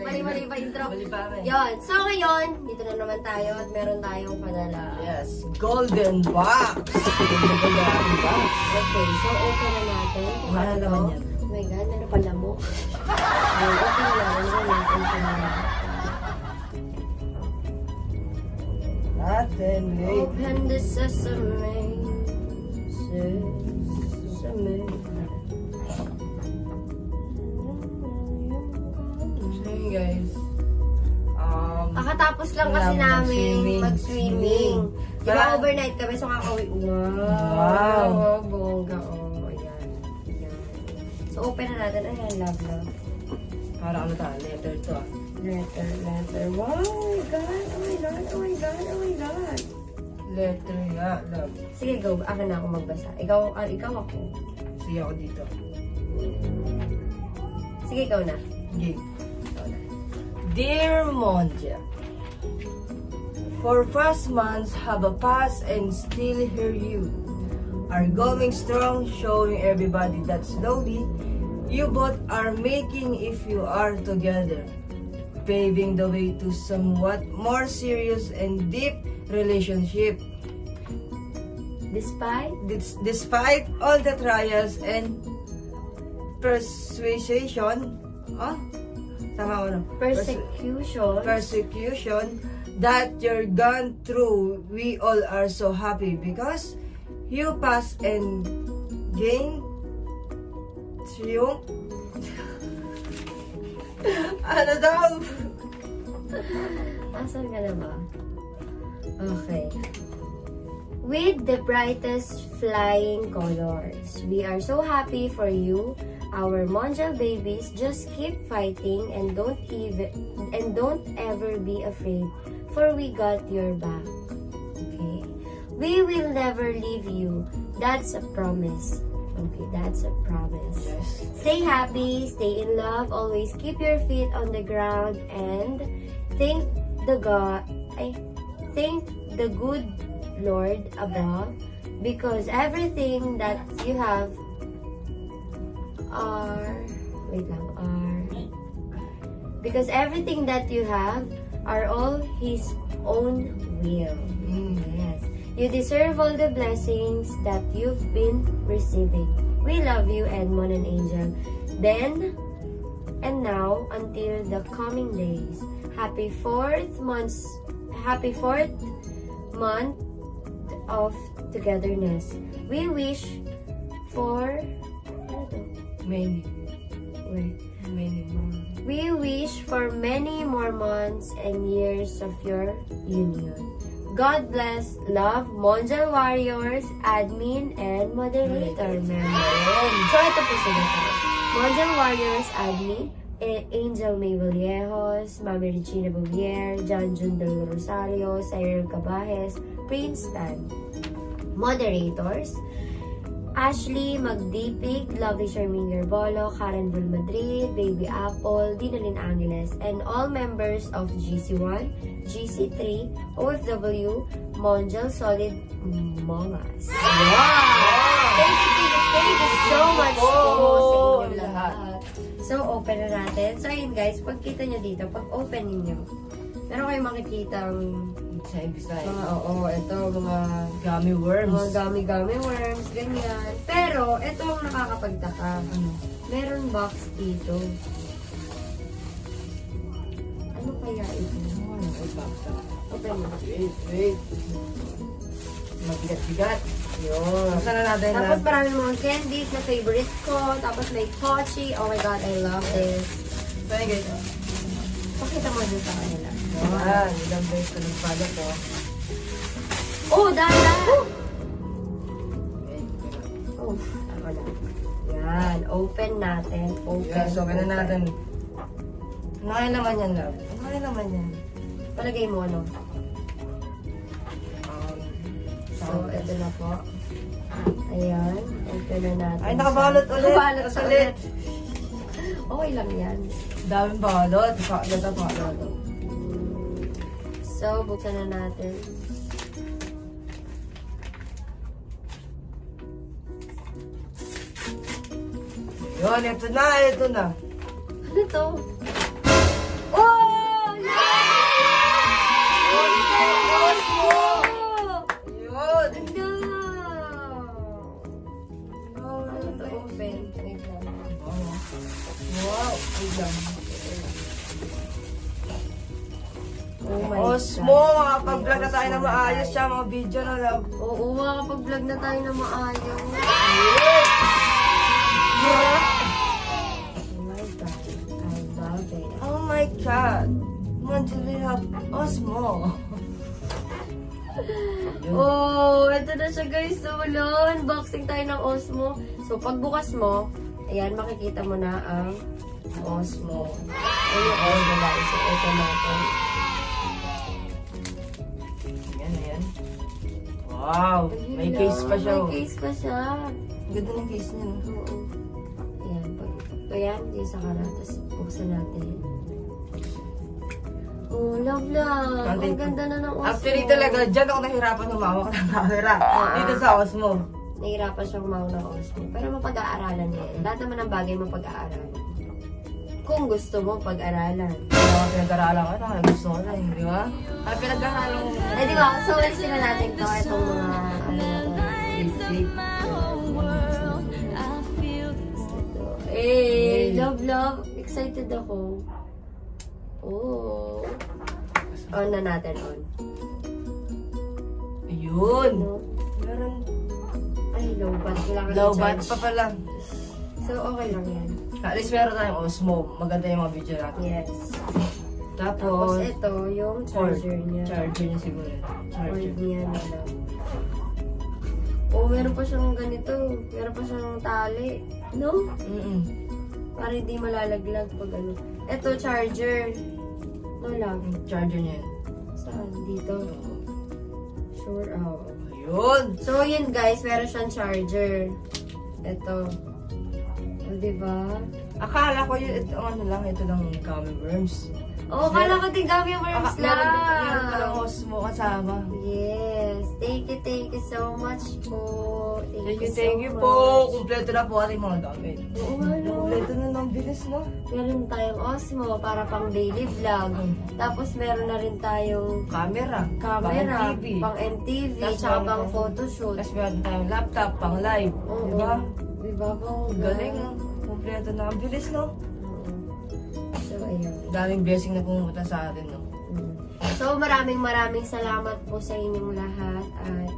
Mali pa intro. Mali pa rin. Yun. So ngayon, dito na naman tayo at meron tayong padala. Yes, golden box. Golden box. Okay, so open na natin. Kung Ano naman yan? Oh my God, meron pala mo. Ay, open na natin. Wait. Open the sesame. Sesame. So yun guys. Kakatapos lang kasi Wala, namin mag-swimming. Diba Para- overnight kami, so kakauwi. Wow. Bongga. Oh, ayan. Ayan. So open na natin. Ayan, love. Para ano ta? Letter to ah. Letter. Wow, oh my God. Letter nga, love. Sige, go. Akin na ako magbasa. Ikaw ako. Sige ako dito. Sige, ikaw na. Okay. Dear Mongel, for past months have a passed and still hear you are going strong, showing everybody that slowly you both are making if you are together, paving the way to somewhat more serious and deep relationship. Despite all the trials and persuasion, tama ko no? Persecution that you're gone through, we all are so happy because you pass and gain triumph. Ano daw? Asan ka na ba? Okay. With the brightest flying colors, we are so happy for you, our Mongel babies. Just keep fighting and don't ever be afraid, for we got your back. Okay. We will never leave you. That's a promise. Okay, that's a promise. Yes. Stay happy, stay in love, always keep your feet on the ground, and thank the good Lord above, because everything that you have because everything that you have are all His own will. Yes. You deserve all the blessings that you've been receiving. We love you, Edmond and Angel. Then and now until the coming days. Happy fourth month of togetherness. We wish for Many more. We wish for many more months and years of your union. God bless, love, Mongel Warriors, admin, and moderator member. So, ito po sila po. Mongel Warriors, admin, Angel May Vallejos, Mami Regina Bouvier, John Jun Del Rosario, Cyril Cabajes, Prince Tan. Moderators, Ashley Magdipig, Lovely Charmaine Garbolo, Karen Bull Madrid, Baby Apple, Dinalyn Angeles, and all members of GC1, GC3, OFW, Mongel Solid Mongas. Wow! Thank you so much po sa inyong lahat. So, open na natin. So, ayun guys, pagkita nyo dito, pag open ninyo, meron kayong makikitang Side. ito, mga Gummy worms. mga gummy worms, ganyan. Pero, ito ang nakakapagtaka. Meron box dito. Ano kaya ito? Open mo. Wait. Mabigat-bigat. Yun. Saan na natin Tapos na? maraming mga candies na favorite ko. Tapos may Pochi. Oh my God, I love this. So yun guys. Pakita mo dun sa kanila. Yan. Ilang beses ko nagpala to. Oh, dahan! Wait. Oh, ako na. Yan, open natin. Yes, okay na natin. Ano kaya naman yan, love? Ano kaya naman yan? Palagay mo ano. So, ito na po. Ayan, open na natin. Ay, nakabalot ulit. Nakabalot ulit. Okay lang yan. Daming balot. Balot. So, buksan na natin. Yun, ito na. Ano to? Oh! Wait lang. Oh my Osmo, God. makapag-vlog na tayo na maayos siya, mga video na love. Oo, makakapag-vlog na tayo na maayos. Oh my God. I love it. Oh my God. Mongel, we have Osmo. Oh, ito na siya guys. So, unboxing tayo ng Osmo. So, pagbukas mo, ayan, makikita mo na ang Osmo. Ayan yung Osmo guys. So, ito natin. Ayan. Wow, may case pa siya. May case pa siya. Ganda ng case niya. No? Oo. Ayan. Ayan, yung sa karat. Tapos, buksan natin. Oh, love. Ang ganda na ng Osmo. Actually talaga, dyan ako nahirapan humawak ng camera. Dito sa Osmo. Nahirapan siyang humawak ng Osmo. Pero mapag-aaralan niya. Lahat naman ng bagay mapag-aaralan. Kung gusto mo pag-aralan. Pinag-aralan ko na, gusto ko na, di ba? Pinag-aralan ko. Eh, di ba? So, alisin na natin ito. Itong mga, love. Excited ako. Oh. On na natin, on. Ayun. Ano? Meron. Ay, low bat. Kailangan Low i-charge. bat pa pala. So, okay lang yan. At least meron tayong Osmo. Maganda yung mga video natin. Yes. Tapos, Tapos, ito, yung charger niya. Charger niya siguro. Cord niya na lang. Oh, meron pa siyang ganito. Meron pa siyang tali. No? Para hindi malalaglag pag ano. Ito, charger. No lang. Charger niya. Saan? Dito. Sure. Oh. Ayun. So, yun guys. Meron siyang charger. Ito. O, diba? Akala ko yun, ito, ano lang, ito lang gummy worms. Oh, kala ko din gummy worms lang. Meron palang Osmo kasama. Yes. Thank you so much po. Thank you po. Kumpleto na po ating mga gamit. Oo nga, no? Kumpleto na ng bilis, no? Meron tayong Osmo para pang daily vlog. Tapos meron na rin tayong Camera. camera, MTV. pang MTV, Tapos tsaka meron pang tayong- photoshoot. Tapos meron tayong laptop, pang live. Oo. Diba? Diba po? Galing, no? Kumpleto na. Ang bilis, no? So, ayun. Daming blessing na pumunta sa atin, no? So, maraming salamat po sa inyong lahat. At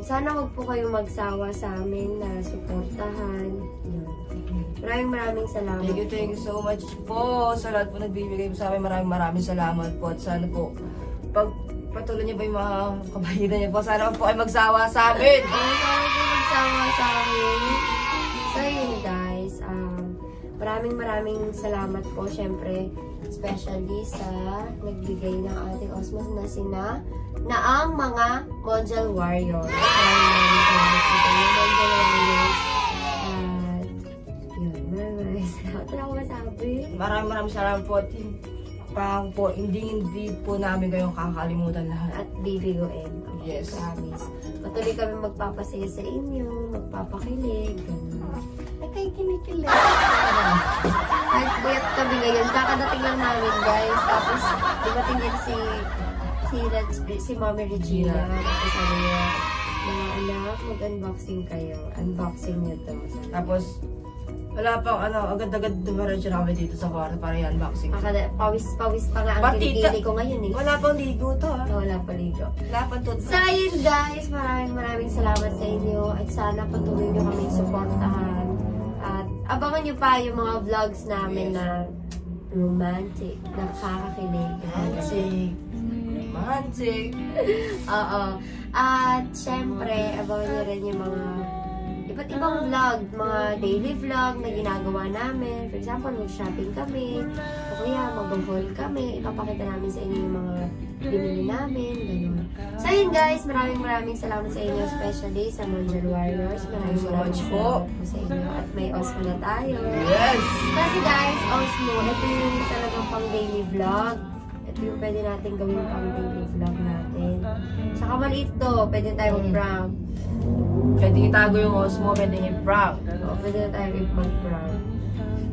sana huwag po kayong magsawa sa amin na suportahan. Yun. Maraming salamat. Thank you so much po sa lahat po nagbibigay po sa amin. Maraming salamat po. At sana po, pag patuloy niyo pa yung mga kabahiran niyo po, sana po ay magsawa sa amin. Sana po magsawa sa amin. So, yun guys. Maraming salamat po. Siyempre, especially sa nagbigay ng ating Osmos na ang mga Mongel Warriors. Maraming salamat po sa mga Mongel Warriors. At, yun, maraming salamat. Wala ko masabi. Maraming salamat po. Parang po, hindi po namin kayong kakalimutan lahat. At BBOM. Yes. Promise. Patuloy kami magpapasaya sa inyo, magpapakilig, gano'n. Ay, kayo kinikilig. Kahit buyat kami ngayon, kakadating lang namin, guys. Tapos, dumating din si Mommy Regina. Tapos sabi niya, mga anak, mag-unboxing kayo. Unboxing niyo to. Tapos, wala pang agad-agad dumiretso na kami dito sa kwarto para i-unboxing. Pawis pa nga ang Patita. kilikili ko ngayon eh. Wala pang ligo to, ha? Wala pa ligo. Wala pang toothbrush. So, ayun guys, maraming salamat sa inyo at sana patuloy nyo kaming suportahan at abangan nyo pa yung mga vlogs namin na romantic, nakakakilig. Romantic. Oo. At syempre, abangan nyo rin yung mga iba't ibang vlog, mga daily vlog na ginagawa namin. For example, mag-shopping kami, o kaya mag-haul kami, ipapakita namin sa inyo yung mga binili namin, gano'n. So yun guys, maraming salamat sa inyo, especially sa Mongel Warriors. Maraming salamat po sa inyo. At may Osmo na tayo. Yes! Kasi guys, Osmo, ito yung talagang pang daily vlog. Ito yung pwede natin gawin pang daily vlog natin. Saka maliit to, pwede tayo mag-prank. Pwede itago yung Osmo, pwede i-prank. Oo, pwede na tayo mag-prank.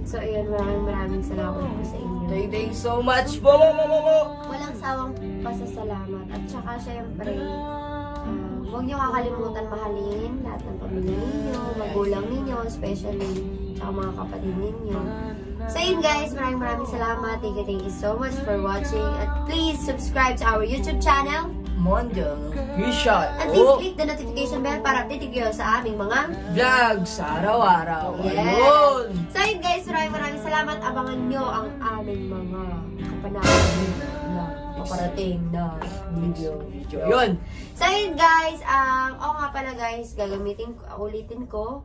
So ayun, maraming salamat po sa inyo. Thank you so much po! Walang sawang pasasalamat. At saka syempre, huwag niyo kakalimutan mahalin lahat ng pamilya ninyo, magulang ninyo, especially sa mga kapatid ninyo. So yun guys, maraming salamat. Thank you so much for watching. At please subscribe to our YouTube channel. Mongel Official. At please click the notification bell para update kayo sa aming mga vlogs araw-araw. Yes. Ayun. So yun guys, maraming salamat. Abangan nyo ang aming mga kapanahonan na paparating na video. Yun. So yun guys, oo nga pala guys, ulitin ko.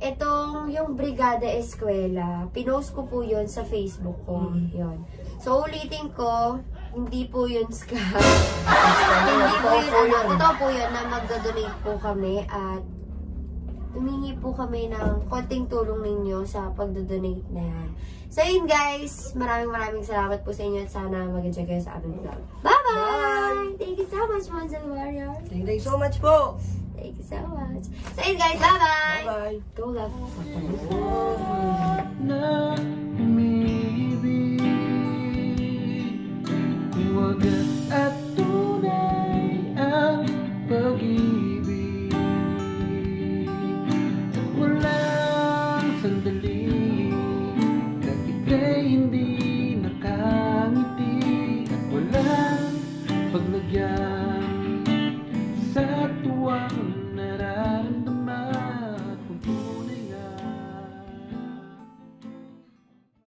Itong yung Brigada Eskwela, pinost ko po yun sa Facebook ko. Yun. So ulitin ko, hindi po yun scam. Hindi po yun, totoo po yun na magdo-donate po kami at humingi po kami ng konting tulong ninyo sa pagdo-donate na yan. So yun guys, maraming salamat po sa inyo at sana mag-enjoy kayo sa aming vlog. Bye-bye! Thank you so much, Mongel Warriors. Thank you so much po. Thank you so much. So yun guys, bye-bye! Bye-bye. Go love. Na umibig, wagas at tunay ang pag-ibig. Walang sandali